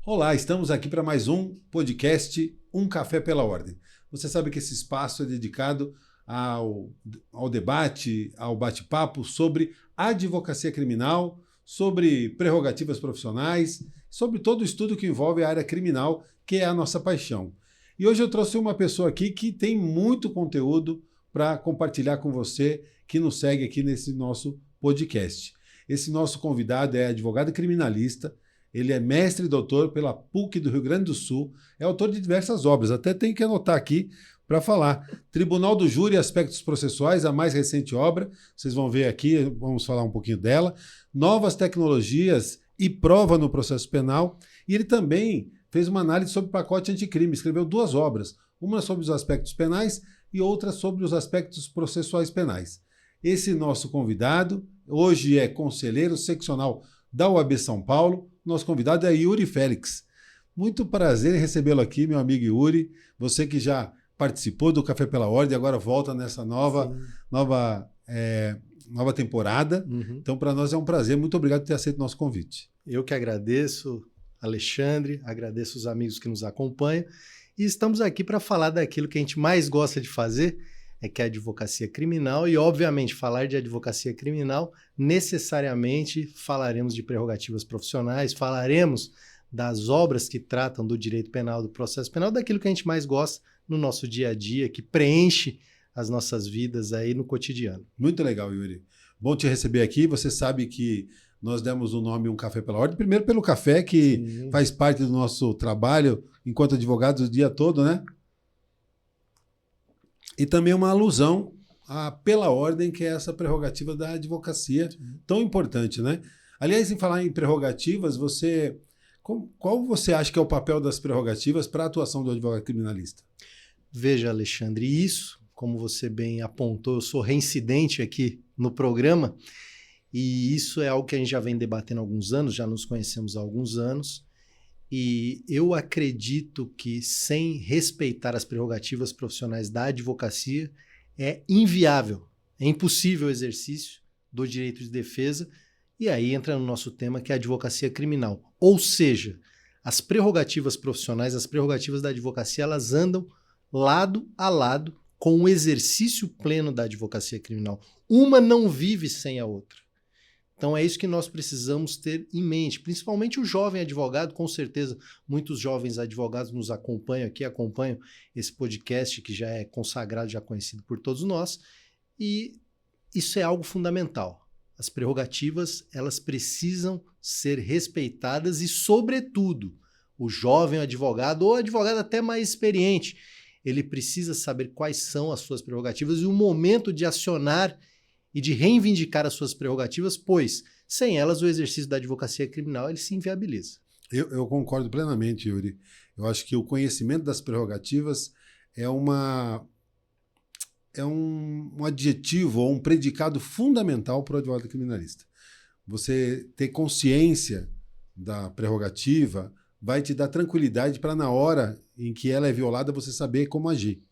Olá, estamos aqui para mais um podcast Um Café pela Ordem. Você sabe que esse espaço é dedicado ao debate, ao bate-papo sobre advocacia criminal, sobre prerrogativas profissionais, sobre todo o estudo que envolve a área criminal, que é a nossa paixão. E hoje eu trouxe uma pessoa aqui que tem muito conteúdo para compartilhar com você que nos segue aqui nesse nosso podcast. Esse nosso convidado é advogado criminalista. Ele é mestre e doutor pela PUC do Rio Grande do Sul, é autor de diversas obras, até tenho que anotar aqui para falar. Tribunal do Júri e Aspectos Processuais, a mais recente obra, vocês vão ver aqui, vamos falar um pouquinho dela. Novas Tecnologias e Prova no Processo Penal. E ele também fez uma análise sobre o pacote anticrime, escreveu 2 obras, uma sobre os aspectos penais e outra sobre os aspectos processuais penais. Esse nosso convidado, hoje é conselheiro seccional da OAB São Paulo. Nosso convidado é Yuri Félix. Muito prazer em recebê-lo aqui, meu amigo Yuri. Você que já participou do Café pela Ordem, agora volta nessa nova temporada. Uhum. Então, para nós é um prazer. Muito obrigado por ter aceito o nosso convite. Eu que agradeço, Alexandre, agradeço os amigos que nos acompanham. E estamos aqui para falar daquilo que a gente mais gosta de fazer, que é a advocacia criminal. E, obviamente, falar de advocacia criminal, necessariamente falaremos de prerrogativas profissionais, falaremos das obras que tratam do direito penal, do processo penal, daquilo que a gente mais gosta no nosso dia a dia, que preenche as nossas vidas aí no cotidiano. Muito legal, Yuri. Bom te receber aqui. Você sabe que nós demos o nome Um Café pela Ordem, primeiro pelo café, que faz parte do nosso trabalho enquanto advogados o dia todo, né? E também uma alusão à pela ordem, que é essa prerrogativa da advocacia tão importante, né? Aliás, em falar em prerrogativas, qual você acha que é o papel das prerrogativas para a atuação do advogado criminalista? Veja, Alexandre, isso, como você bem apontou, eu sou reincidente aqui no programa, e isso é algo que a gente já vem debatendo há alguns anos, já nos conhecemos há alguns anos, e eu acredito que sem respeitar as prerrogativas profissionais da advocacia é inviável, é impossível o exercício do direito de defesa, e aí entra no nosso tema, que é a advocacia criminal. Ou seja, as prerrogativas profissionais, as prerrogativas da advocacia, elas andam lado a lado com o exercício pleno da advocacia criminal. Uma não vive sem a outra. Então é isso que nós precisamos ter em mente, principalmente o jovem advogado. Com certeza muitos jovens advogados nos acompanham aqui, acompanham esse podcast que já é consagrado, já conhecido por todos nós, e isso é algo fundamental. As prerrogativas, elas precisam ser respeitadas e, sobretudo, o jovem advogado ou advogado até mais experiente, ele precisa saber quais são as suas prerrogativas e o momento de acionar e de reivindicar as suas prerrogativas, pois, sem elas, o exercício da advocacia criminal ele se inviabiliza. Eu concordo plenamente, Yuri. Eu acho que o conhecimento das prerrogativas é um adjetivo ou um predicado fundamental para o advogado criminalista. Você ter consciência da prerrogativa vai te dar tranquilidade para, na hora em que ela é violada, você saber como agir.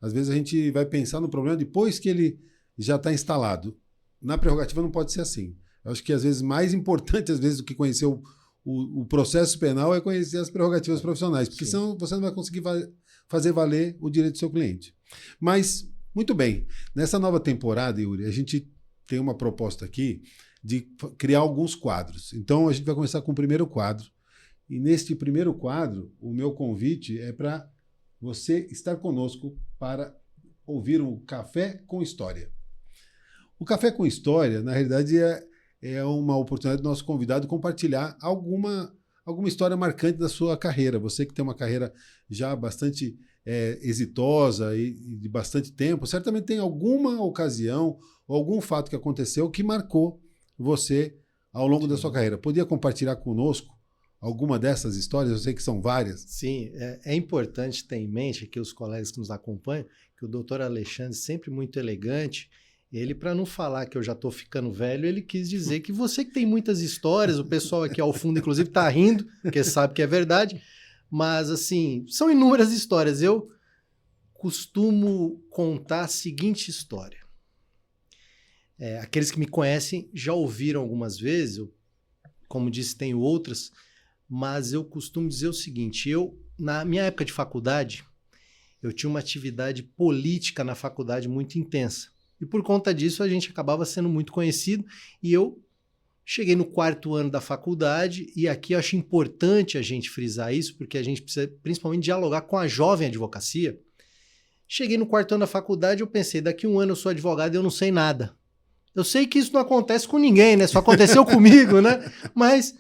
Às vezes a gente vai pensar no problema depois que ele já está instalado. Na prerrogativa não pode ser assim. Eu acho que, às vezes, mais importante do que conhecer o processo penal é conhecer as prerrogativas profissionais, porque senão você não vai conseguir fazer valer o direito do seu cliente. Mas, muito bem, nessa nova temporada, Yuri, a gente tem uma proposta aqui de criar alguns quadros. Então, a gente vai começar com o primeiro quadro. E neste primeiro quadro, o meu convite é para você estar conosco para ouvir o Café com História. O Café com História, na realidade, é uma oportunidade do nosso convidado compartilhar alguma história marcante da sua carreira. Você que tem uma carreira já bastante exitosa e de bastante tempo, certamente tem alguma ocasião ou algum fato que aconteceu que marcou você ao longo da sua carreira. Podia compartilhar conosco alguma dessas histórias? Eu sei que são várias. Sim, é importante ter em mente aqui os colegas que nos acompanham, que o doutor Alexandre, sempre muito elegante, ele, para não falar que eu já estou ficando velho, ele quis dizer que você que tem muitas histórias, o pessoal aqui ao fundo, inclusive, está rindo, porque sabe que é verdade, mas, assim, são inúmeras histórias. Eu costumo contar a seguinte história. Aqueles que me conhecem já ouviram algumas vezes, eu, como disse, tenho outras, mas eu costumo dizer o seguinte, na minha época de faculdade, eu tinha uma atividade política na faculdade muito intensa. E por conta disso a gente acabava sendo muito conhecido e eu cheguei no 4º ano da faculdade e aqui eu acho importante a gente frisar isso porque a gente precisa principalmente dialogar com a jovem advocacia. Cheguei no 4º ano da faculdade e eu pensei, daqui 1 ano eu sou advogado e eu não sei nada. Eu sei que isso não acontece com ninguém, né? Só aconteceu comigo, né? Mas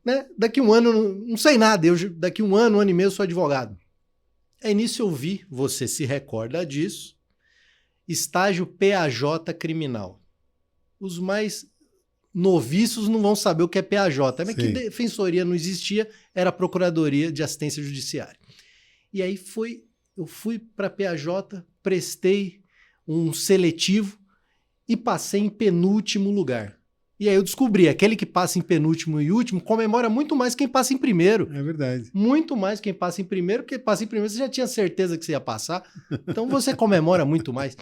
né, daqui 1 ano não sei nada, daqui 1 ano, 1 ano e meio eu sou advogado. Aí nisso eu vi, você se recorda disso, estágio PAJ criminal. Os mais noviços não vão saber o que é PAJ, mas que defensoria não existia, era a Procuradoria de Assistência Judiciária. E aí eu fui para PAJ, prestei um seletivo e passei em penúltimo lugar. E aí eu descobri, aquele que passa em penúltimo e último comemora muito mais quem passa em primeiro. É verdade. Muito mais quem passa em primeiro, porque passa em primeiro você já tinha certeza que você ia passar, então você comemora muito mais.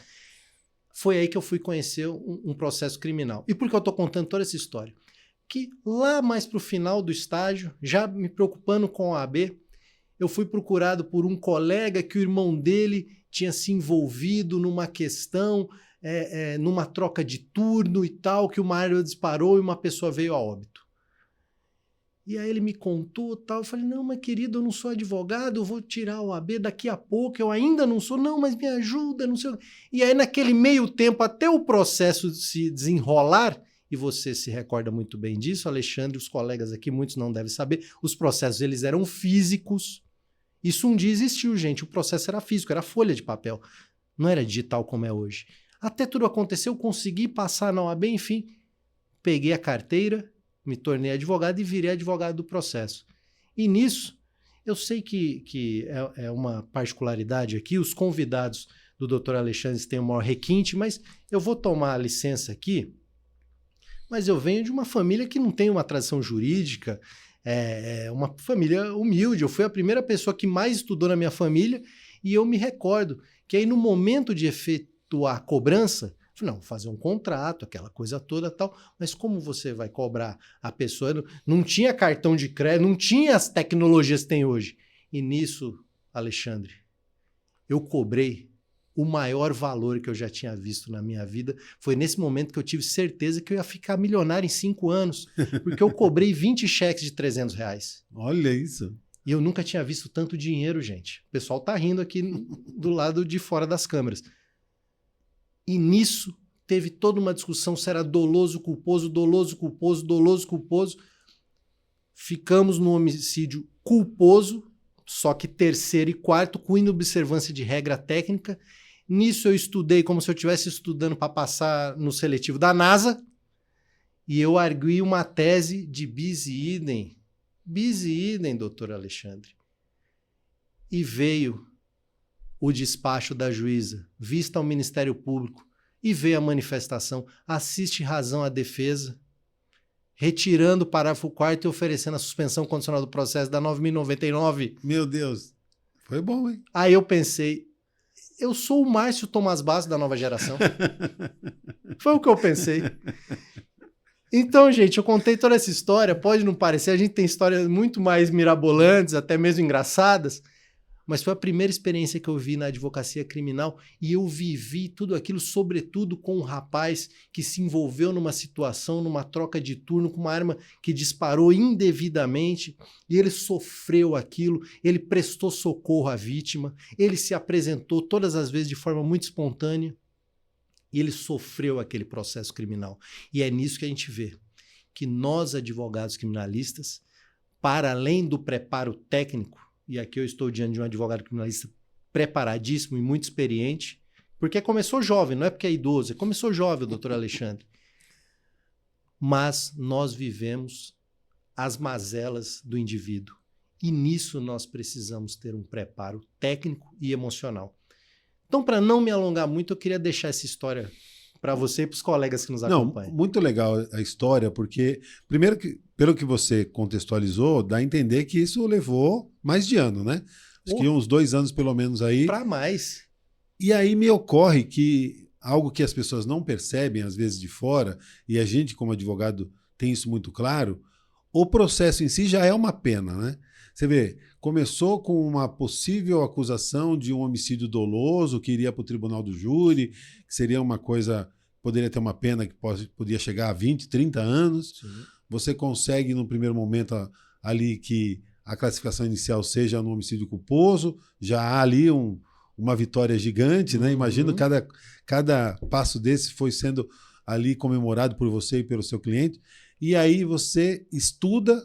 Foi aí que eu fui conhecer um processo criminal. E por que eu estou contando toda essa história? Que lá mais para o final do estágio, já me preocupando com a OAB, eu fui procurado por um colega que o irmão dele tinha se envolvido numa questão, numa troca de turno e tal, que uma arma disparou e uma pessoa veio a óbito. E aí ele me contou tal, eu falei, não, mas querido, eu não sou advogado, eu vou tirar a OAB daqui a pouco, eu ainda não sou, não, mas me ajuda, não sei o quê. E aí naquele meio tempo, até o processo se desenrolar, e você se recorda muito bem disso, Alexandre, os colegas aqui, muitos não devem saber, os processos eles eram físicos. Isso um dia existiu, gente, o processo era físico, era folha de papel, não era digital como é hoje. Até tudo aconteceu, consegui passar na OAB, enfim, peguei a carteira, me tornei advogado e virei advogado do processo. E nisso, eu sei que é uma particularidade aqui, os convidados do Dr. Alexandre têm o maior requinte, mas eu vou tomar a licença aqui, mas eu venho de uma família que não tem uma tradição jurídica, é uma família humilde, eu fui a primeira pessoa que mais estudou na minha família e eu me recordo que aí no momento de efetuar a cobrança, não, vou fazer um contrato, aquela coisa toda tal, mas como você vai cobrar a pessoa? Não tinha cartão de crédito, não tinha as tecnologias que tem hoje. E nisso, Alexandre, eu cobrei o maior valor que eu já tinha visto na minha vida. Foi nesse momento que eu tive certeza que eu ia ficar milionário em 5 anos, porque eu cobrei 20 cheques de R$300. Olha isso. E eu nunca tinha visto tanto dinheiro, gente. O pessoal tá rindo aqui do lado de fora das câmeras. E nisso teve toda uma discussão se era doloso, culposo, doloso, culposo, doloso, culposo. Ficamos no homicídio culposo, só que 3º e 4º, com inobservância de regra técnica. Nisso eu estudei como se eu estivesse estudando para passar no seletivo da NASA e eu arguí uma tese de bis e idem. Bis e idem, doutor Alexandre. E veio o despacho da juíza, vista ao Ministério Público, e veio a manifestação, assiste razão à defesa, retirando o parágrafo 4º e oferecendo a suspensão condicional do processo da 9.099. Meu Deus, foi bom, hein? Aí eu pensei, eu sou o Márcio Tomás Basso da nova geração. Foi o que eu pensei. Então, gente, eu contei toda essa história, pode não parecer, a gente tem histórias muito mais mirabolantes, até mesmo engraçadas, mas foi a primeira experiência que eu vi na advocacia criminal e eu vivi tudo aquilo, sobretudo com um rapaz que se envolveu numa situação, numa troca de turno com uma arma que disparou indevidamente e ele sofreu aquilo, ele prestou socorro à vítima, ele se apresentou todas as vezes de forma muito espontânea e ele sofreu aquele processo criminal. E é nisso que a gente vê que nós, advogados criminalistas, para além do preparo técnico, e aqui eu estou diante de um advogado criminalista preparadíssimo e muito experiente, porque começou jovem, não é porque é idoso, começou jovem o doutor Alexandre. Mas nós vivemos as mazelas do indivíduo. E nisso nós precisamos ter um preparo técnico e emocional. Então, para não me alongar muito, eu queria deixar essa história para você e para os colegas que nos acompanham. Muito legal a história, porque, primeiro, pelo que você contextualizou, dá a entender que isso levou mais de ano, né? Acho que uns 2 anos pelo menos aí. Para mais. E aí me ocorre que algo que as pessoas não percebem, às vezes de fora, e a gente como advogado tem isso muito claro, o processo em si já é uma pena, né? Você vê, começou com uma possível acusação de um homicídio doloso que iria para o tribunal do júri, que seria uma coisa, poderia ter uma pena que podia chegar a 20, 30 anos. Sim. Você consegue, no primeiro momento, ali que a classificação inicial seja no homicídio culposo, já há ali uma vitória gigante, né? Imagina cada passo desse foi sendo ali comemorado por você e pelo seu cliente. E aí você estuda,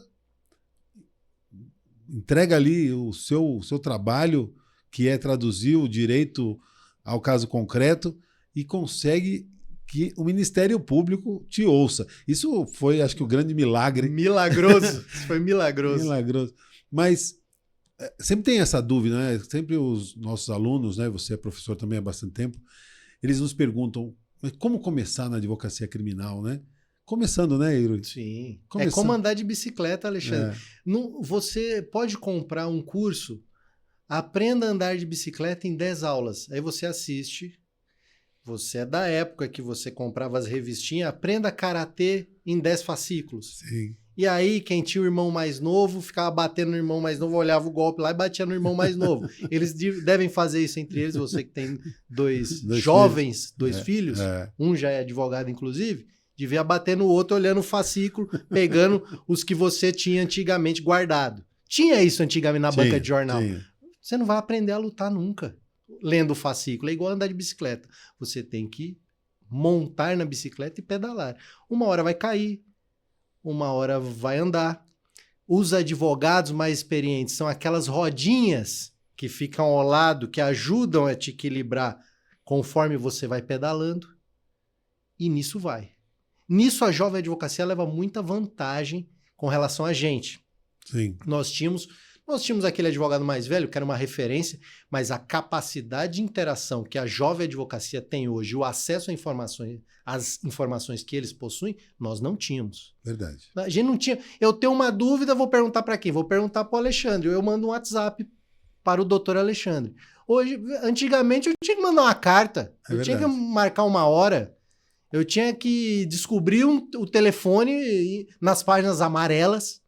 entrega ali o seu trabalho, que é traduzir o direito ao caso concreto, e consegue que o Ministério Público te ouça. Isso foi, acho que, o grande milagre. Milagroso. Isso foi milagroso. Milagroso. Mas sempre tem essa dúvida, né? Sempre os nossos alunos, né? Você é professor também há bastante tempo, eles nos perguntam, mas como começar na advocacia criminal, né? Começando, né, Iro? Sim. Começando. É como andar de bicicleta, Alexandre. É. Você pode comprar um curso, aprenda a andar de bicicleta em 10 aulas. Aí você assiste. Você é da época que você comprava as revistinhas, aprenda karatê em 10 fascículos. Sim. E aí, quem tinha o irmão mais novo, ficava batendo no irmão mais novo, olhava o golpe lá e batia no irmão mais novo. Eles devem fazer isso entre eles, você que tem dois jovens, filhos. Dois filhos, um já é advogado, inclusive, devia bater no outro, olhando o fascículo, pegando os que você tinha antigamente guardado. Tinha isso antigamente na banca de jornal. Você não vai aprender a lutar nunca lendo o fascículo. É igual andar de bicicleta. Você tem que montar na bicicleta e pedalar. Uma hora vai cair, uma hora vai andar. Os advogados mais experientes são aquelas rodinhas que ficam ao lado, que ajudam a te equilibrar conforme você vai pedalando. E nisso vai. Nisso a jovem advocacia leva muita vantagem com relação a gente. Sim. Nós tínhamos aquele advogado mais velho, que era uma referência, mas a capacidade de interação que a jovem advocacia tem hoje, o acesso às informações que eles possuem, nós não tínhamos. Verdade. A gente não tinha. Eu tenho uma dúvida, vou perguntar para quem? Vou perguntar para o Alexandre. Eu mando um WhatsApp para o doutor Alexandre. Antigamente eu tinha que mandar uma carta, eu tinha que marcar uma hora, eu tinha que descobrir o telefone nas páginas amarelas.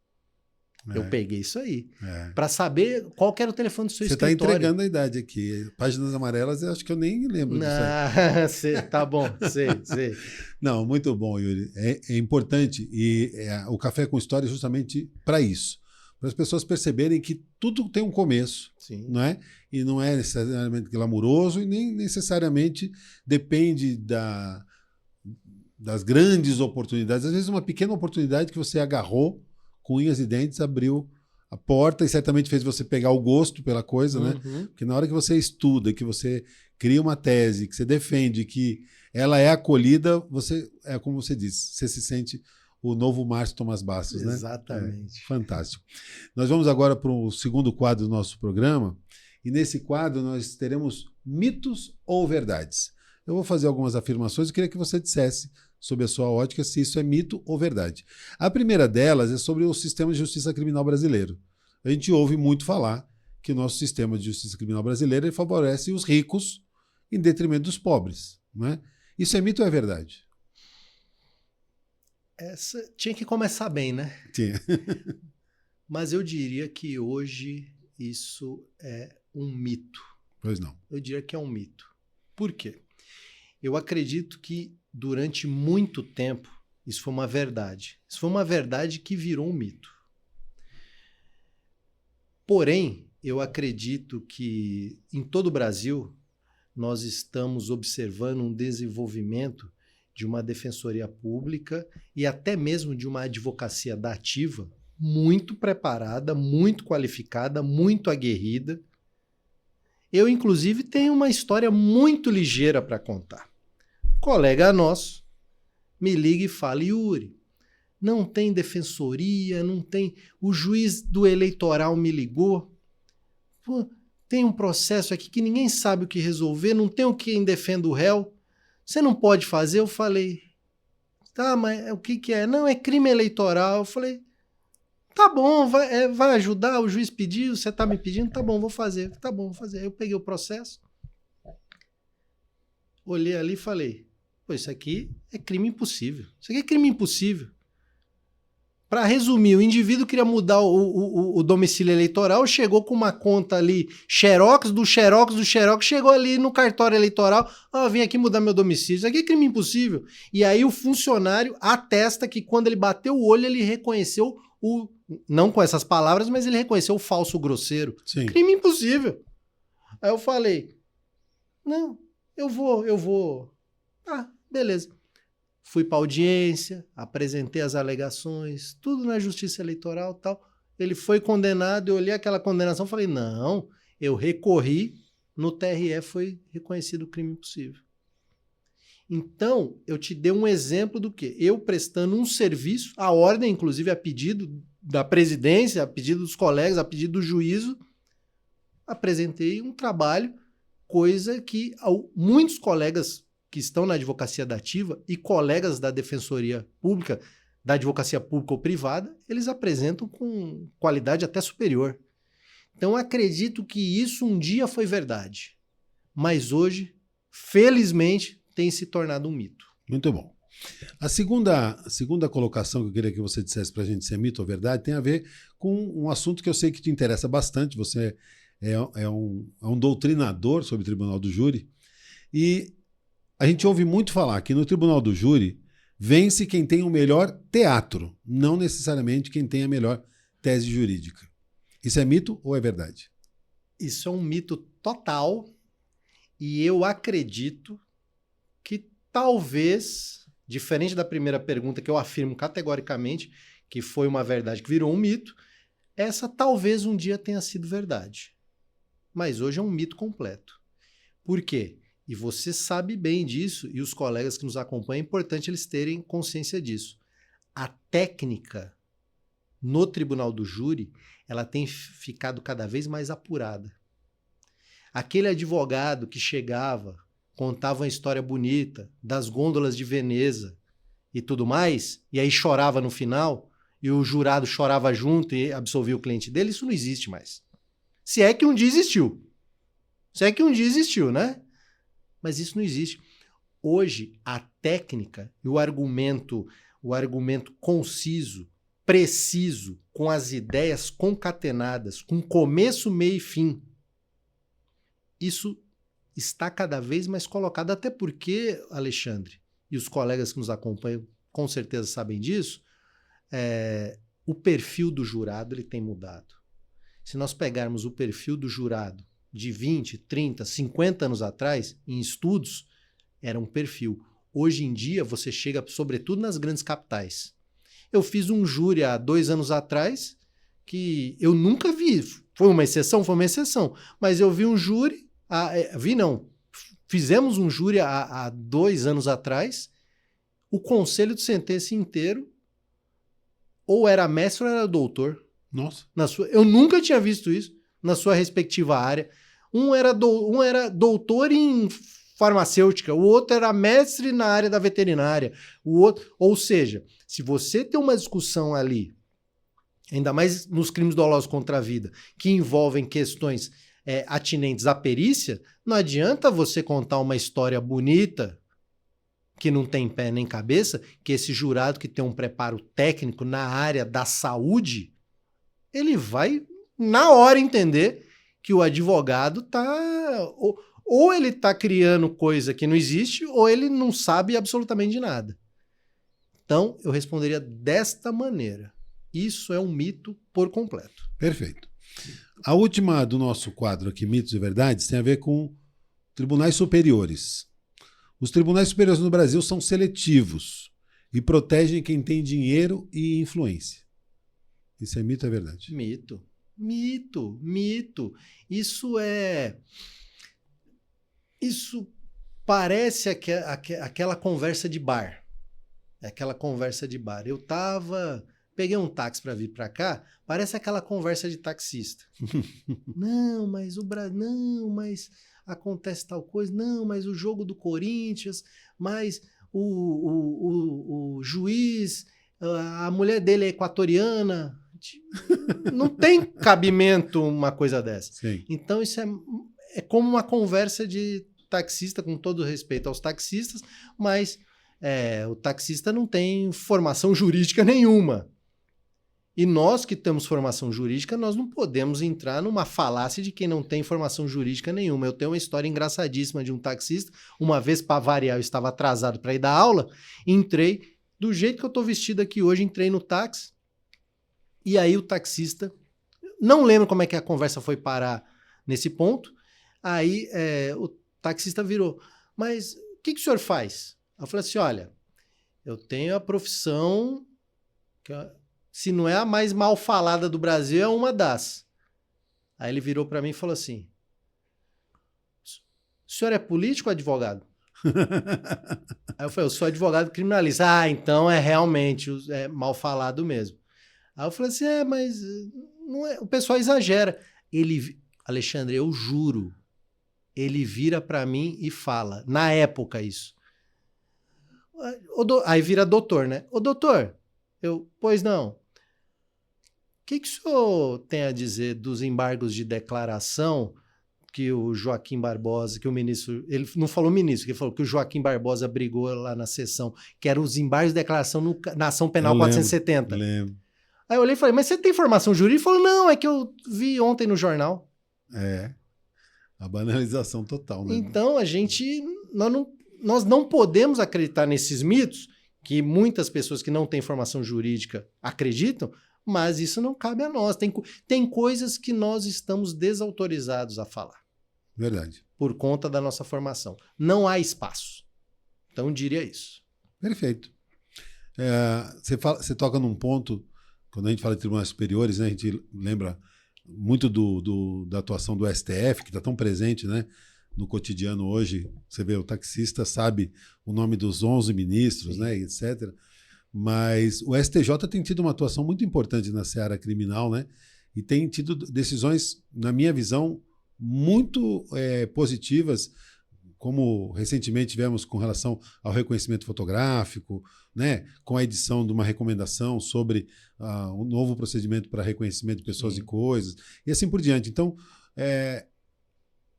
Eu peguei isso aí. Para saber qual que era o telefone do seu escritório. Você está entregando a idade aqui. Páginas amarelas, eu acho que eu nem lembro disso aí. Tá bom, sei. Não, muito bom, Yuri. É importante. E o Café com História é justamente para isso. Para as pessoas perceberem que tudo tem um começo. Sim. Não é? E não é necessariamente glamuroso e nem necessariamente depende das grandes oportunidades. Às vezes uma pequena oportunidade que você agarrou com unhas e dentes, abriu a porta e certamente fez você pegar o gosto pela coisa, né? Porque na hora que você estuda, que você cria uma tese, que você defende, que ela é acolhida, você, como você disse, você se sente o novo Márcio Tomás Bastos, né? Exatamente. Fantástico. Nós vamos agora para o segundo quadro do nosso programa, e nesse quadro nós teremos mitos ou verdades. Eu vou fazer algumas afirmações e queria que você dissesse sobre a sua ótica, se isso é mito ou verdade. A primeira delas é sobre o sistema de justiça criminal brasileiro. A gente ouve muito falar que o nosso sistema de justiça criminal brasileiro favorece os ricos em detrimento dos pobres. Não é? Isso é mito ou é verdade? Essa tinha que começar bem, né? Tinha. Mas eu diria que hoje isso é um mito. Pois não. Eu diria que é um mito. Por quê? Eu acredito que durante muito tempo, isso foi uma verdade. Isso foi uma verdade que virou um mito. Porém, eu acredito que em todo o Brasil, nós estamos observando um desenvolvimento de uma defensoria pública e até mesmo de uma advocacia da ativa muito preparada, muito qualificada, muito aguerrida. Eu, inclusive, tenho uma história muito ligeira para contar. Colega nosso me liga e fala: Yuri, não tem defensoria, não tem... O juiz do eleitoral me ligou. Pô, tem um processo aqui que ninguém sabe o que resolver, não tem quem defenda o réu. Você não pode fazer? Eu falei, tá, mas o que é? Não, é crime eleitoral. Eu falei, tá bom, vai ajudar, o juiz pediu, você tá me pedindo? Tá bom, vou fazer. Tá bom, vou fazer. Eu peguei o processo, olhei ali e falei, pô, isso aqui é crime impossível. Isso aqui é crime impossível. Para resumir, o indivíduo queria mudar o domicílio eleitoral, chegou com uma conta ali, xerox, chegou ali no cartório eleitoral, vim aqui mudar meu domicílio, isso aqui é crime impossível. E aí o funcionário atesta que quando ele bateu o olho, ele reconheceu não com essas palavras, mas ele reconheceu o falso grosseiro. Sim. Crime impossível. Aí eu falei, não, eu vou. Ah, beleza. Fui para audiência, apresentei as alegações, tudo na justiça eleitoral e tal. Ele foi condenado, eu olhei aquela condenação e falei, não, eu recorri, no TRE foi reconhecido crime impossível. Então, eu te dei um exemplo do quê? Eu prestando um serviço, a ordem, inclusive, a pedido da presidência, a pedido dos colegas, a pedido do juízo, apresentei um trabalho, coisa que muitos colegas que estão na advocacia dativa e colegas da defensoria pública, da advocacia pública ou privada, eles apresentam com qualidade até superior. Então, acredito que isso um dia foi verdade. Mas hoje, felizmente, tem se tornado um mito. Muito bom. A segunda colocação que eu queria que você dissesse para a gente se é mito ou verdade tem a ver com um assunto que eu sei que te interessa bastante. Você é um doutrinador sobre o Tribunal do Júri. E a gente ouve muito falar que no Tribunal do Júri vence quem tem o melhor teatro, não necessariamente quem tem a melhor tese jurídica. Isso é mito ou é verdade? Isso é um mito total e eu acredito que talvez, diferente da primeira pergunta que eu afirmo categoricamente que foi uma verdade que virou um mito, essa talvez um dia tenha sido verdade. Mas hoje é um mito completo. Por quê? E você sabe bem disso, e os colegas que nos acompanham, é importante eles terem consciência disso. A técnica no Tribunal do Júri, ela tem ficado cada vez mais apurada. Aquele advogado que chegava, contava uma história bonita das gôndolas de Veneza e tudo mais, e aí chorava no final, e o jurado chorava junto e absolvia o cliente dele, isso não existe mais. Se é que um dia existiu. Né? Mas isso não existe. Hoje, a técnica e o argumento conciso, preciso, com as ideias concatenadas, com começo, meio e fim, isso está cada vez mais colocado. Até porque, Alexandre, e os colegas que nos acompanham com certeza sabem disso, o perfil do jurado ele tem mudado. Se nós pegarmos o perfil do jurado de 20, 30, 50 anos atrás, em estudos, era um perfil. Hoje em dia, você chega, sobretudo nas grandes capitais. Eu fiz um júri há 2 anos atrás, que eu nunca vi. Foi uma exceção, mas eu vi um júri, fizemos um júri há 2 anos atrás, o conselho de sentença inteiro, ou era mestre ou era doutor. Nossa. Eu nunca tinha visto isso na sua respectiva área. Um era doutor em farmacêutica, o outro era mestre na área da veterinária. Ou seja, se você tem uma discussão ali, ainda mais nos crimes dolosos contra a vida, que envolvem questões atinentes à perícia, não adianta você contar uma história bonita, que não tem pé nem cabeça, que esse jurado que tem um preparo técnico na área da saúde, ele vai, na hora, entender que o advogado está... Ou ele está criando coisa que não existe, ou ele não sabe absolutamente de nada. Então, eu responderia desta maneira. Isso é um mito por completo. Perfeito. A última do nosso quadro aqui, Mitos e Verdades, tem a ver com tribunais superiores. Os tribunais superiores no Brasil são seletivos e protegem quem tem dinheiro e influência. Isso é mito ou é verdade? Mito. Isso parece aquela conversa de bar. Eu peguei um táxi para vir para cá, parece aquela conversa de taxista. Não, mas acontece tal coisa. Não, mas o jogo do Corinthians, mas o juiz, a mulher dele é equatoriana. Não tem cabimento uma coisa dessa. Sim. Então isso é como uma conversa de taxista, com todo respeito aos taxistas, mas o taxista não tem formação jurídica nenhuma. E nós que temos formação jurídica, nós não podemos entrar numa falácia de quem não tem formação jurídica nenhuma. Eu tenho uma história engraçadíssima de um taxista. Uma vez, para variar, eu estava atrasado para ir dar aula, entrei, do jeito que eu estou vestido aqui hoje, entrei no táxi, e aí o taxista, não lembro como é que a conversa foi parar nesse ponto, aí o taxista virou, mas o que o senhor faz? Eu falei assim, olha, eu tenho a profissão que se não é a mais mal falada do Brasil, é uma das. Aí ele virou para mim e falou assim, o senhor é político ou advogado? Aí eu falei, eu sou advogado criminalista. Ah, então é realmente mal falado mesmo. Aí eu falei assim, mas não é, o pessoal exagera. Alexandre, eu juro, ele vira para mim e fala, na época isso. Aí vira doutor, né? Ô doutor, pois não. O que o senhor tem a dizer dos embargos de declaração que o Joaquim Barbosa, que o ministro, ele não falou ministro, ele falou que o Joaquim Barbosa brigou lá na sessão, que eram os embargos de declaração na ação penal 470. Lembro. Aí eu olhei e falei, mas você tem formação jurídica? Ele falou, não, é que eu vi ontem no jornal. A banalização total, né? Então, nós não podemos acreditar nesses mitos que muitas pessoas que não têm formação jurídica acreditam, mas isso não cabe a nós. Tem coisas que nós estamos desautorizados a falar. Verdade. Por conta da nossa formação. Não há espaço. Então, eu diria isso. Perfeito. Você toca num ponto, quando a gente fala de tribunais superiores, né, a gente lembra muito da atuação do STF, que está tão presente, né, no cotidiano hoje. Você vê, o taxista sabe o nome dos 11 ministros, né, etc. Mas o STJ tem tido uma atuação muito importante na seara criminal, né, e tem tido decisões, na minha visão, muito positivas, como recentemente tivemos com relação ao reconhecimento fotográfico, né, com a edição de uma recomendação sobre um novo procedimento para reconhecimento de pessoas e coisas, e assim por diante. Então,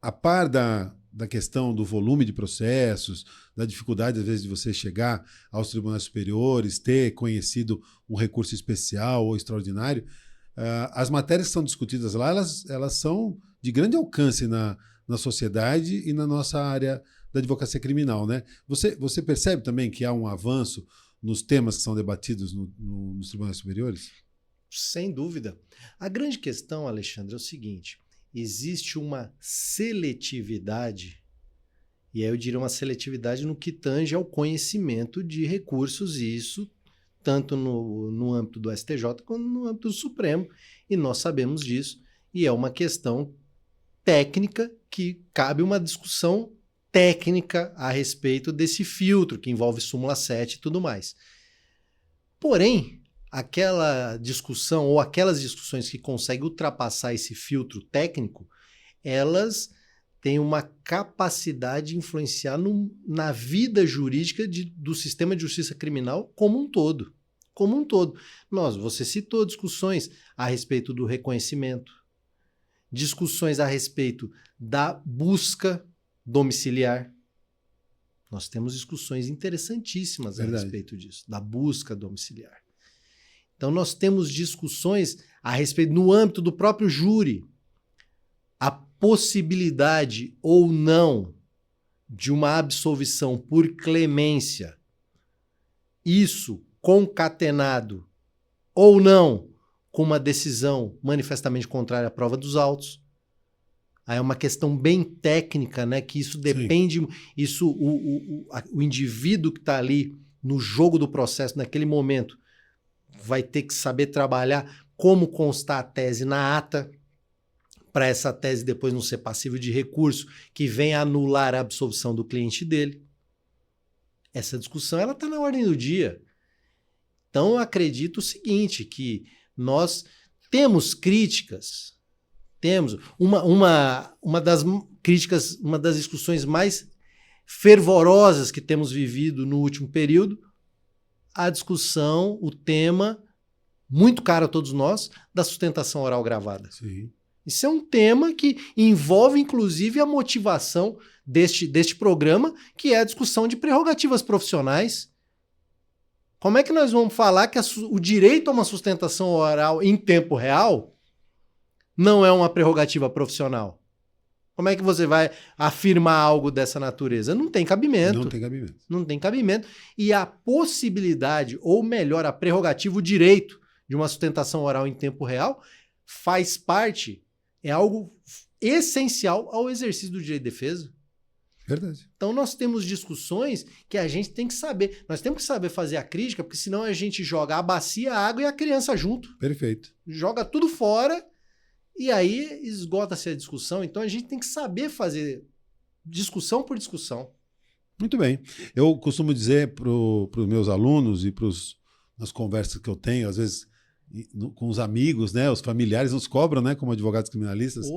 a par da questão do volume de processos, da dificuldade, às vezes, de você chegar aos tribunais superiores, ter conhecido um recurso especial ou extraordinário, as matérias que são discutidas lá, elas são de grande alcance na sociedade e na nossa área da advocacia criminal, né? Você percebe também que há um avanço nos temas que são debatidos nos tribunais superiores? Sem dúvida. A grande questão, Alexandre, é o seguinte: existe uma seletividade, e aí eu diria uma seletividade no que tange ao conhecimento de recursos, e isso tanto no âmbito do STJ quanto no âmbito do Supremo, e nós sabemos disso, e é uma questão técnica que cabe uma discussão técnica a respeito desse filtro, que envolve súmula 7 e tudo mais. Porém, aquela discussão ou aquelas discussões que conseguem ultrapassar esse filtro técnico, elas têm uma capacidade de influenciar na vida jurídica do sistema de justiça criminal como um todo. Como um todo. Você citou discussões a respeito do reconhecimento, discussões a respeito da busca domiciliar. Nós temos discussões interessantíssimas a respeito disso, da busca domiciliar. Então, nós temos discussões a respeito, no âmbito do próprio júri, a possibilidade ou não de uma absolvição por clemência, isso concatenado ou não com uma decisão manifestamente contrária à prova dos autos. Aí é uma questão bem técnica, né? Que isso depende, o indivíduo que está ali no jogo do processo naquele momento vai ter que saber trabalhar como constar a tese na ata, para essa tese depois não ser passível de recurso que venha anular a absolvição do cliente dele. Essa discussão está na ordem do dia. Então eu acredito o seguinte, que nós temos críticas, temos uma das críticas, uma das discussões mais fervorosas que temos vivido no último período, a discussão, o tema, muito caro a todos nós, da sustentação oral gravada. Sim. Isso é um tema que envolve, inclusive, a motivação deste programa, que é a discussão de prerrogativas profissionais. Como é que nós vamos falar que o direito a uma sustentação oral em tempo real não é uma prerrogativa profissional? Como é que você vai afirmar algo dessa natureza? Não tem cabimento. Não tem cabimento. Não tem cabimento. E a possibilidade, ou melhor, a prerrogativa, o direito de uma sustentação oral em tempo real faz parte, é algo essencial ao exercício do direito de defesa. Verdade. Então nós temos discussões que a gente tem que saber. Nós temos que saber fazer a crítica, porque senão a gente joga a bacia, a água e a criança junto. Perfeito. Joga tudo fora e aí esgota-se a discussão. Então a gente tem que saber fazer discussão por discussão. Muito bem. Eu costumo dizer para os meus alunos e nas conversas que eu tenho, às vezes com os amigos, né, os familiares nos cobram, né, como advogados criminalistas,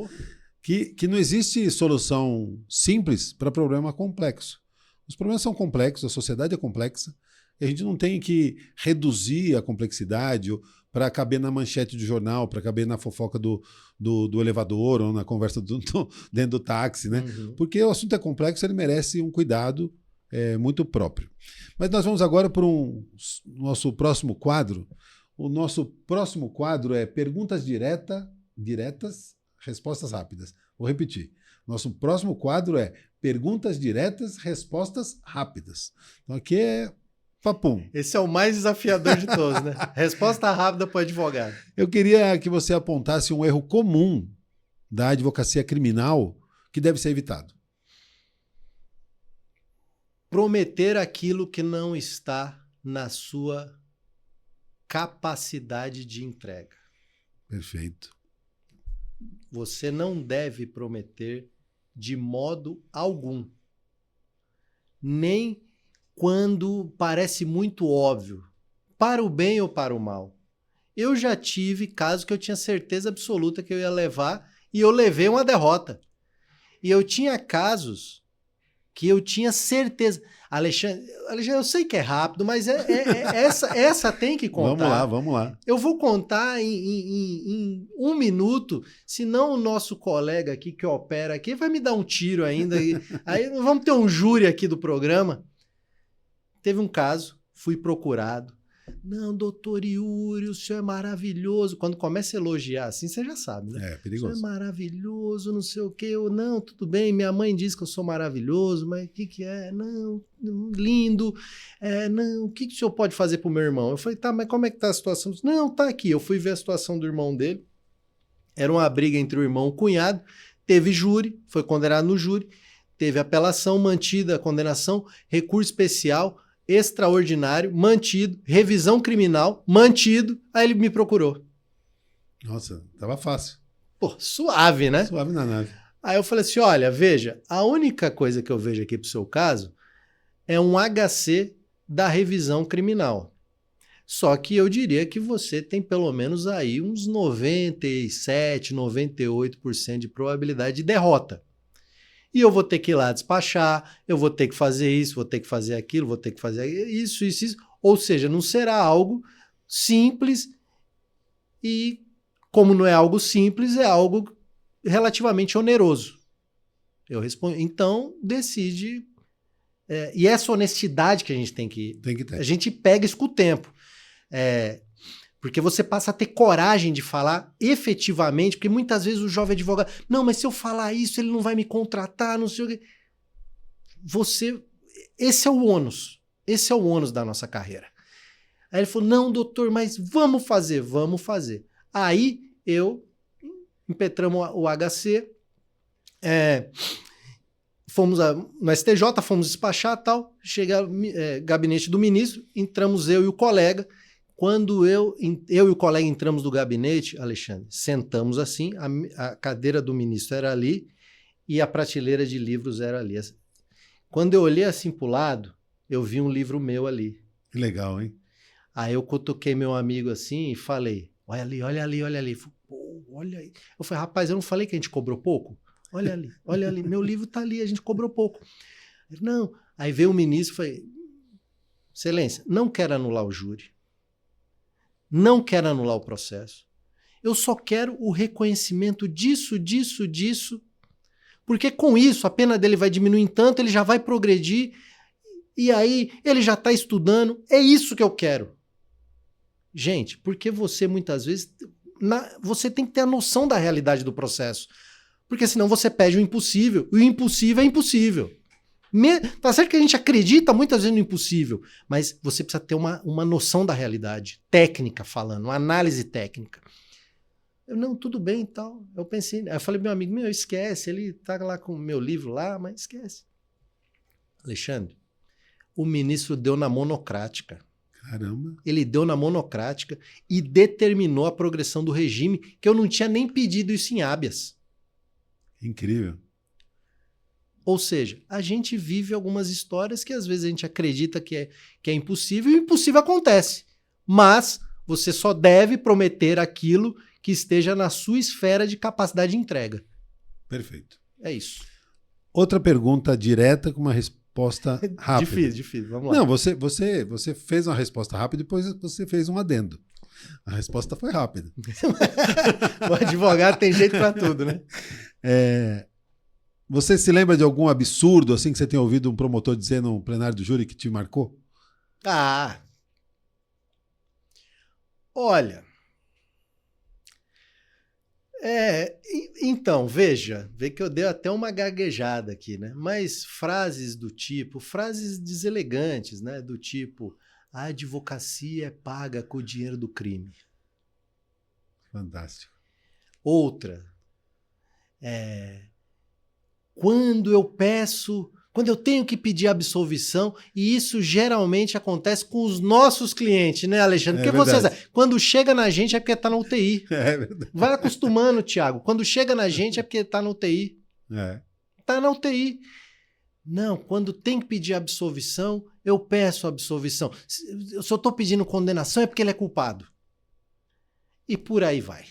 que não existe solução simples para problema complexo. Os problemas são complexos, a sociedade é complexa, e a gente não tem que reduzir a complexidade para caber na manchete do jornal, para caber na fofoca do elevador ou na conversa dentro do táxi, né? Uhum. Porque o assunto é complexo, ele merece um cuidado muito próprio. Mas nós vamos agora para nosso próximo quadro. O nosso próximo quadro é Perguntas Diretas, Respostas Rápidas. Vou repetir. Nosso próximo quadro é Perguntas Diretas, Respostas Rápidas. Então aqui é papum. Esse é o mais desafiador de todos, né? Resposta rápida para o advogado. Eu queria que você apontasse um erro comum da advocacia criminal que deve ser evitado. Prometer aquilo que não está na sua capacidade de entrega. Perfeito. Você não deve prometer de modo algum. Nem quando parece muito óbvio, para o bem ou para o mal. Eu já tive casos que eu tinha certeza absoluta que eu ia levar e eu levei uma derrota. E eu tinha casos que eu tinha certeza. Alexandre, eu sei que é rápido, mas essa tem que contar. Vamos lá. Eu vou contar em 1 minuto, senão o nosso colega aqui que opera aqui vai me dar um tiro ainda. Aí vamos ter um júri aqui do programa. Teve um caso, fui procurado. Não, doutor Yuri, o senhor é maravilhoso. Quando começa a elogiar assim, você já sabe, né? É perigoso. O senhor é maravilhoso, não sei o quê. Eu, não, tudo bem, minha mãe diz que eu sou maravilhoso, mas o que é? Não, lindo. Não, o que o senhor pode fazer pro meu irmão? Eu falei, tá, mas como é que tá a situação? Não, tá aqui. Eu fui ver a situação do irmão dele. Era uma briga entre o irmão e o cunhado. Teve júri, foi condenado no júri. Teve apelação, mantida a condenação, recurso especial, extraordinário, mantido, revisão criminal, mantido, aí ele me procurou. Nossa, tava fácil. Pô, suave, né? Suave na nave. Aí eu falei assim, olha, veja, a única coisa que eu vejo aqui pro seu caso é um HC da revisão criminal. Só que eu diria que você tem pelo menos aí uns 97, 98% de probabilidade de derrota. E eu vou ter que ir lá despachar, eu vou ter que fazer isso, vou ter que fazer aquilo, vou ter que fazer isso. Ou seja, não será algo simples e, como não é algo simples, é algo relativamente oneroso. Eu respondo, então decide. E essa honestidade que a gente tem que ter. A gente pega isso com o tempo. Porque você passa a ter coragem de falar efetivamente, porque muitas vezes o jovem advogado, não, mas se eu falar isso, ele não vai me contratar, não sei o quê. Esse é o ônus da nossa carreira. Aí ele falou, não, doutor, mas vamos fazer. Aí impetramos o HC, fomos no STJ, fomos despachar e tal, chega gabinete do ministro, entramos eu e o colega. Quando eu e o colega entramos do gabinete, Alexandre, sentamos assim, a cadeira do ministro era ali e a prateleira de livros era ali. Quando eu olhei assim para o lado, eu vi um livro meu ali. Que legal, hein? Aí eu cutuquei meu amigo assim e falei, olha ali, olha ali, olha ali. Pô, olha aí. Eu falei, rapaz, eu não falei que a gente cobrou pouco? Olha ali, meu livro tá ali, a gente cobrou pouco. Ele, não. Aí veio o ministro e falei, excelência, não quero anular o júri. Não quero anular o processo. Eu só quero o reconhecimento disso, porque com isso a pena dele vai diminuir em tanto, ele já vai progredir e aí ele já está estudando, é isso que eu quero. Gente, porque você muitas vezes, você tem que ter a noção da realidade do processo, porque senão você pede o impossível, e o impossível é impossível. Tá certo que a gente acredita muitas vezes no impossível, mas você precisa ter uma noção da realidade, técnica falando, uma análise técnica. Não, tudo bem e tal. Eu pensei, eu falei, meu amigo, esquece, ele tá lá com o meu livro lá, mas esquece. Alexandre, o ministro deu na monocrática. Caramba. Ele deu na monocrática e determinou a progressão do regime, que eu não tinha nem pedido isso em habeas. Incrível. Ou seja, a gente vive algumas histórias que às vezes a gente acredita que é impossível, e o impossível acontece. Mas você só deve prometer aquilo que esteja na sua esfera de capacidade de entrega. Perfeito. É isso. Outra pergunta direta com uma resposta rápida. Difícil. Vamos lá. Não, você fez uma resposta rápida e depois você fez um adendo. A resposta foi rápida. O advogado tem jeito para tudo, né? Você se lembra de algum absurdo assim que você tenha ouvido um promotor dizer no plenário do júri que te marcou? Olha... então, vê que eu dei até uma gaguejada aqui, né? Mas frases do tipo, frases deselegantes, né? Do tipo, a advocacia é paga com o dinheiro do crime. Fantástico. Outra, quando eu tenho que pedir absolvição, e isso geralmente acontece com os nossos clientes, né, Alexandre? Porque você sabe, quando chega na gente é porque tá na UTI. É verdade. Vai acostumando, Thiago. Quando chega na gente é porque tá na UTI. Tá na UTI. Não, quando tem que pedir absolvição, eu peço absolvição. Se eu tô pedindo condenação é porque ele é culpado. E por aí vai.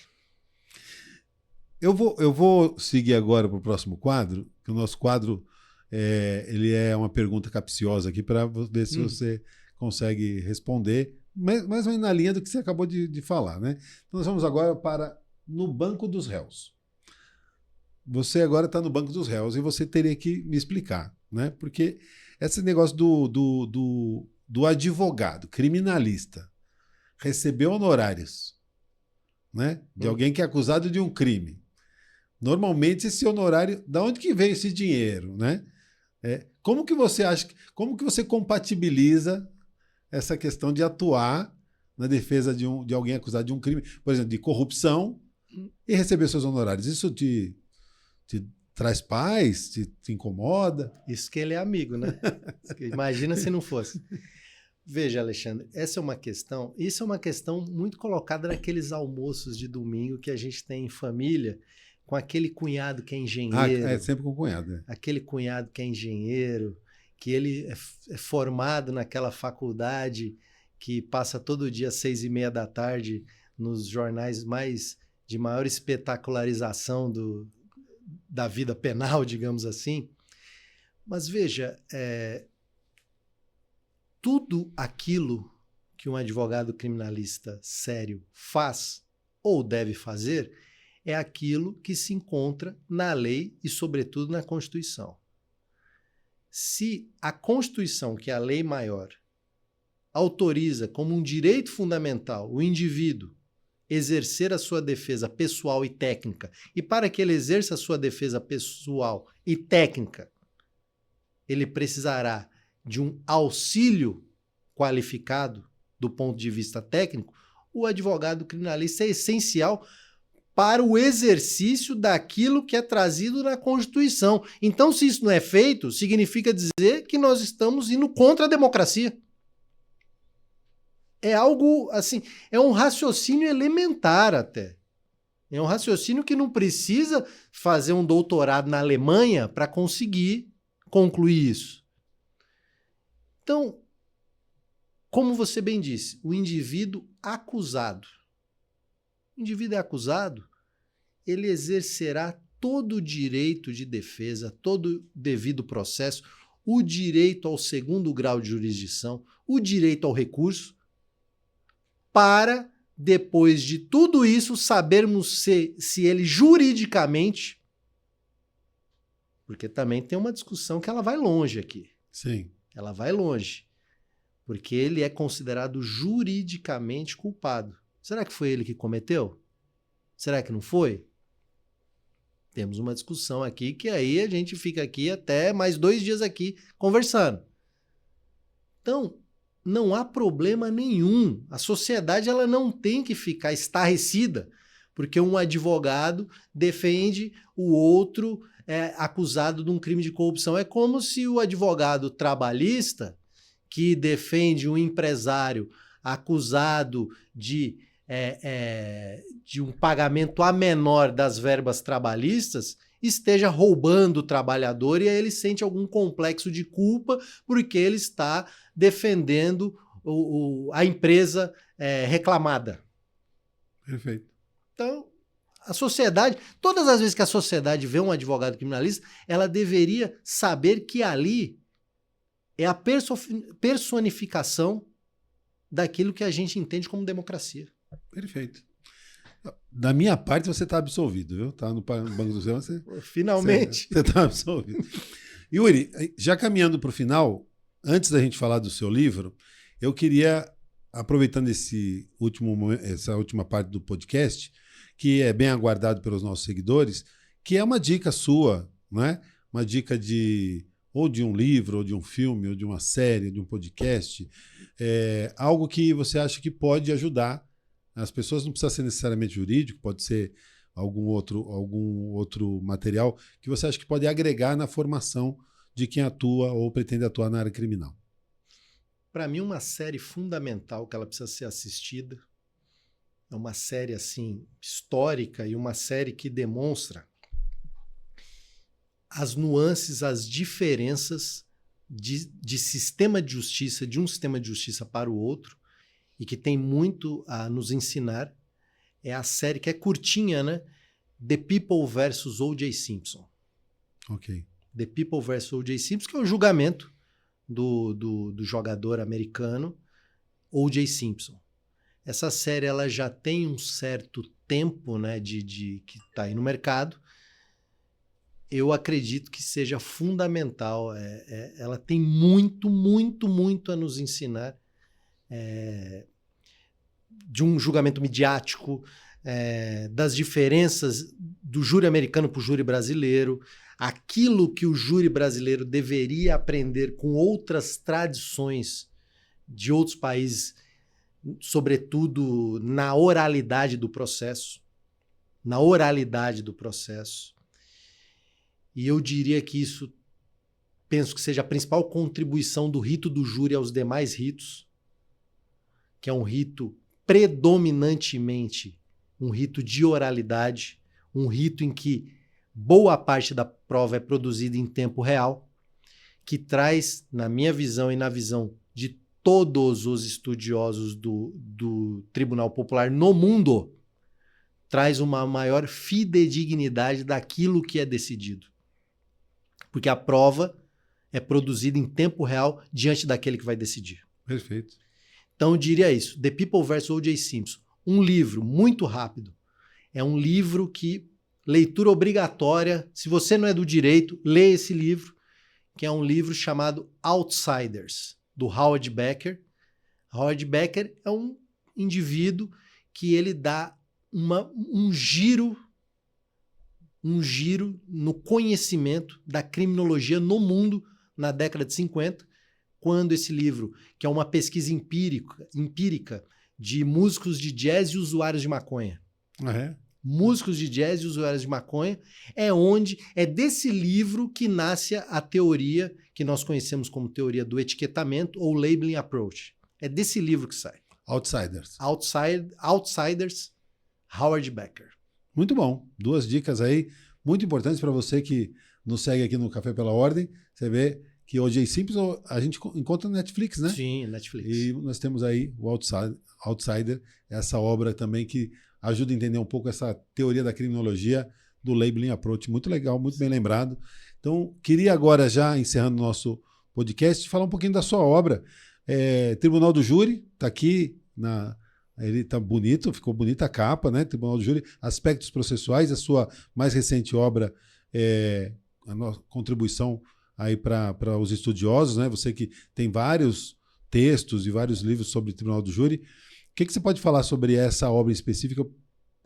Eu vou seguir agora para o próximo quadro, que o nosso quadro ele é uma pergunta capciosa aqui para ver se você consegue responder, mais ou menos na linha do que você acabou de falar, né? Então nós vamos agora para no banco dos réus. Você agora está no banco dos réus e você teria que me explicar, né? Porque esse negócio do advogado criminalista receber honorários, né? De alguém que é acusado de um crime. Normalmente esse honorário, da onde que veio esse dinheiro, né? Como que você compatibiliza essa questão de atuar na defesa de alguém acusado de um crime, por exemplo, de corrupção, e receber seus honorários? Isso te traz paz? Te incomoda? Isso que ele é amigo, né? Imagina se não fosse. Veja, Alexandre, isso é uma questão muito colocada naqueles almoços de domingo que a gente tem em família, com aquele cunhado que é engenheiro. Sempre com o cunhado. É. Aquele cunhado que é engenheiro, que ele é formado naquela faculdade que passa todo dia às 6:30 da tarde nos jornais de maior espetacularização da vida penal, digamos assim. Mas veja, tudo aquilo que um advogado criminalista sério faz ou deve fazer é aquilo que se encontra na lei e, sobretudo, na Constituição. Se a Constituição, que é a lei maior, autoriza como um direito fundamental o indivíduo exercer a sua defesa pessoal e técnica, e para que ele exerça a sua defesa pessoal e técnica, ele precisará de um auxílio qualificado do ponto de vista técnico, o advogado criminalista é essencial para o exercício daquilo que é trazido na Constituição. Então, se isso não é feito, significa dizer que nós estamos indo contra a democracia. É algo assim, é um raciocínio elementar até. É um raciocínio que não precisa fazer um doutorado na Alemanha para conseguir concluir isso. Então, como você bem disse, o indivíduo acusado. O indivíduo é acusado, ele exercerá todo o direito de defesa, todo o devido processo, o direito ao segundo grau de jurisdição, o direito ao recurso, para, depois de tudo isso, sabermos se ele juridicamente, porque também tem uma discussão que ela vai longe aqui. Sim. Ela vai longe. Porque ele é considerado juridicamente culpado. Será que foi ele que cometeu? Será que não foi? Temos uma discussão aqui que aí a gente fica aqui até mais 2 dias aqui conversando. Então, não há problema nenhum. A sociedade ela não tem que ficar estarrecida porque um advogado defende o outro acusado de um crime de corrupção. É como se o advogado trabalhista que defende um empresário acusado de um pagamento a menor das verbas trabalhistas esteja roubando o trabalhador e aí ele sente algum complexo de culpa porque ele está defendendo a empresa reclamada. Perfeito. Então, a sociedade, todas as vezes que a sociedade vê um advogado criminalista, ela deveria saber que ali é a personificação daquilo que a gente entende como democracia. Perfeito. Da minha parte, você está absolvido, viu? Tá no Banco do Céu, você... Finalmente. Você está absolvido. Yuri, já caminhando para o final, antes da gente falar do seu livro, eu queria, aproveitando essa última parte do podcast, que é bem aguardado pelos nossos seguidores, que é uma dica sua, não é? Uma dica ou de um livro, ou de um filme, ou de uma série, de um podcast, algo que você acha que pode ajudar as pessoas. Não precisa ser necessariamente jurídico, pode ser algum outro material que você acha que pode agregar na formação de quem atua ou pretende atuar na área criminal. Para mim, uma série fundamental que ela precisa ser assistida, é uma série assim histórica e uma série que demonstra as nuances, as diferenças de sistema de justiça, de um sistema de justiça para o outro, e que tem muito a nos ensinar, é a série que é curtinha, né? The People vs. O.J. Simpson. Ok. The People vs. O.J. Simpson, que é o julgamento do jogador americano O.J. Simpson. Essa série ela já tem um certo tempo, né, que está aí no mercado. Eu acredito que seja fundamental. Ela tem muito, muito, muito a nos ensinar de um julgamento midiático, das diferenças do júri americano para o júri brasileiro, aquilo que o júri brasileiro deveria aprender com outras tradições de outros países, sobretudo na oralidade do processo. Na oralidade do processo. E eu diria que isso, penso que seja a principal contribuição do rito do júri aos demais ritos, que é um rito predominantemente um rito de oralidade, um rito em que boa parte da prova é produzida em tempo real, que traz, na minha visão e na visão de todos os estudiosos do Tribunal Popular no mundo, traz uma maior fidedignidade daquilo que é decidido. Porque a prova é produzida em tempo real diante daquele que vai decidir. Perfeito. Então eu diria isso, The People vs. O.J. Simpson. Um livro muito rápido. É um livro que, leitura obrigatória, se você não é do direito, lê esse livro, que é um livro chamado Outsiders, do Howard Becker. Howard Becker é um indivíduo que ele dá um giro no conhecimento da criminologia no mundo na década de 50, quando esse livro, que é uma pesquisa empírica de músicos de jazz e usuários de maconha. Músicos de jazz e usuários de maconha, é desse livro que nasce a teoria que nós conhecemos como teoria do etiquetamento ou labeling approach. É desse livro que sai. Outsiders, Howard Becker. Muito bom. 2 dicas aí muito importantes para você que nos segue aqui no Café Pela Ordem. Você vê que O.J. Simpson a gente encontra no Netflix, né? Sim, Netflix. E nós temos aí o Outsider, essa obra também que ajuda a entender um pouco essa teoria da criminologia do labeling approach. Muito legal, muito bem lembrado. Então, queria agora, já encerrando o nosso podcast, falar um pouquinho da sua obra. Tribunal do Júri, está aqui, ele está bonito, ficou bonita a capa, né? Tribunal do Júri, Aspectos Processuais, a sua mais recente obra, a nossa contribuição aí para os estudiosos, né? Você que tem vários textos e vários livros sobre o Tribunal do Júri. O que você pode falar sobre essa obra em específica? O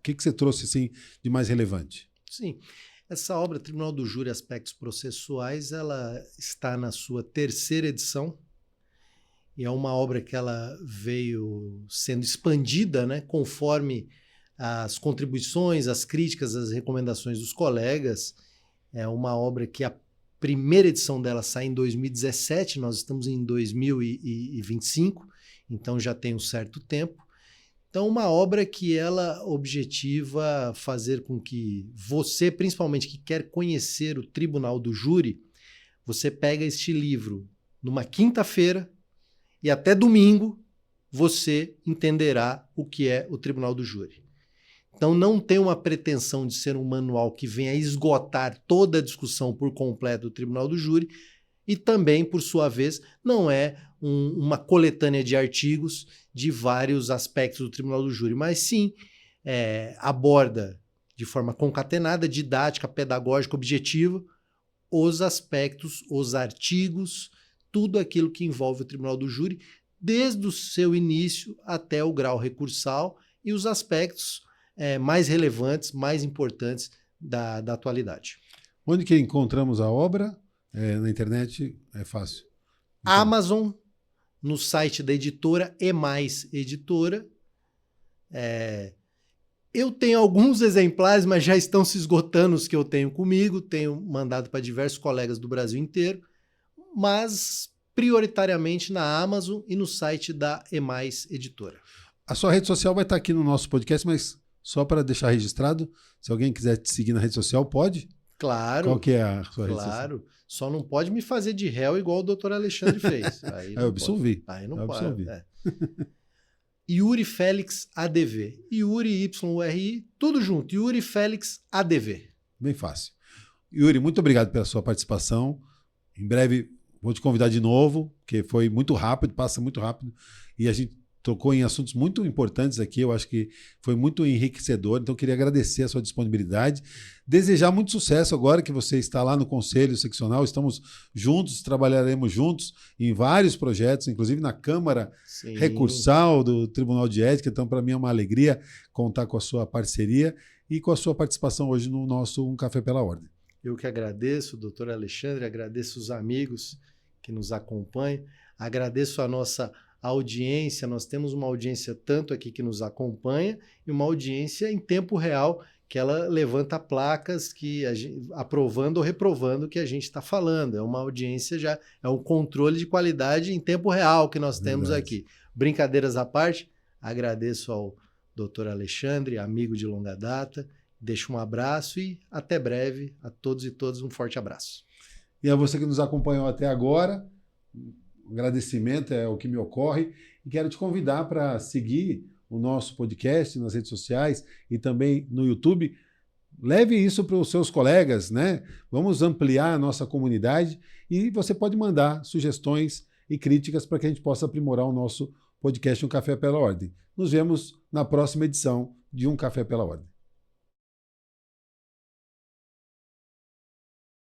que você trouxe assim, de mais relevante? Sim, essa obra, Tribunal do Júri Aspectos Processuais, ela está na sua 3ª edição e é uma obra que ela veio sendo expandida, né, conforme as contribuições, as críticas, as recomendações dos colegas. É uma obra que a primeira edição dela sai em 2017, nós estamos em 2025, então já tem um certo tempo. Então, uma obra que ela objetiva fazer com que você, principalmente que quer conhecer o Tribunal do Júri, você pega este livro numa quinta-feira e até domingo você entenderá o que é o Tribunal do Júri. Então, não tem uma pretensão de ser um manual que venha esgotar toda a discussão por completo do Tribunal do Júri e também, por sua vez, não é uma coletânea de artigos de vários aspectos do Tribunal do Júri, mas sim aborda de forma concatenada, didática, pedagógica, objetiva, os aspectos, os artigos, tudo aquilo que envolve o Tribunal do Júri, desde o seu início até o grau recursal e os aspectos mais relevantes, mais importantes da atualidade. Onde que encontramos a obra? Na internet é fácil. Então, Amazon, no site da editora E+, Editora. Eu tenho alguns exemplares, mas já estão se esgotando os que eu tenho comigo. Tenho mandado para diversos colegas do Brasil inteiro, mas prioritariamente na Amazon e no site da E+, Editora. A sua rede social vai estar aqui no nosso podcast, mas só para deixar registrado, se alguém quiser te seguir na rede social, pode? Claro. Qual que é a sua rede social? Claro. Só não pode me fazer de réu igual o doutor Alexandre fez. Aí eu absolvi. Aí não pode. Yuri Félix ADV. Yuri YURI, tudo junto. Yuri Félix ADV. Bem fácil. Yuri, muito obrigado pela sua participação. Em breve vou te convidar de novo, porque foi muito rápido, passa muito rápido. E a gente tocou em assuntos muito importantes aqui, eu acho que foi muito enriquecedor, então eu queria agradecer a sua disponibilidade, desejar muito sucesso agora que você está lá no Conselho Seccional, estamos juntos, trabalharemos juntos em vários projetos, inclusive na Câmara Sim. Recursal do Tribunal de Ética, então para mim é uma alegria contar com a sua parceria e com a sua participação hoje no nosso Um Café pela Ordem. Eu que agradeço, doutor Alexandre, agradeço os amigos que nos acompanham, agradeço a nossa audiência, nós temos uma audiência tanto aqui que nos acompanha e uma audiência em tempo real que ela levanta placas que aprovando ou reprovando o que a gente está falando. É uma audiência já, é um controle de qualidade em tempo real que nós temos aqui. Brincadeiras à parte, agradeço ao doutor Alexandre, amigo de longa data, deixo um abraço e até breve a todos e todas um forte abraço. E a você que nos acompanhou até agora, agradecimento é o que me ocorre e quero te convidar para seguir o nosso podcast nas redes sociais e também no YouTube. Leve isso para os seus colegas, né? Vamos ampliar a nossa comunidade e você pode mandar sugestões e críticas para que a gente possa aprimorar o nosso podcast Um Café pela Ordem. Nos vemos na próxima edição de Um Café pela Ordem.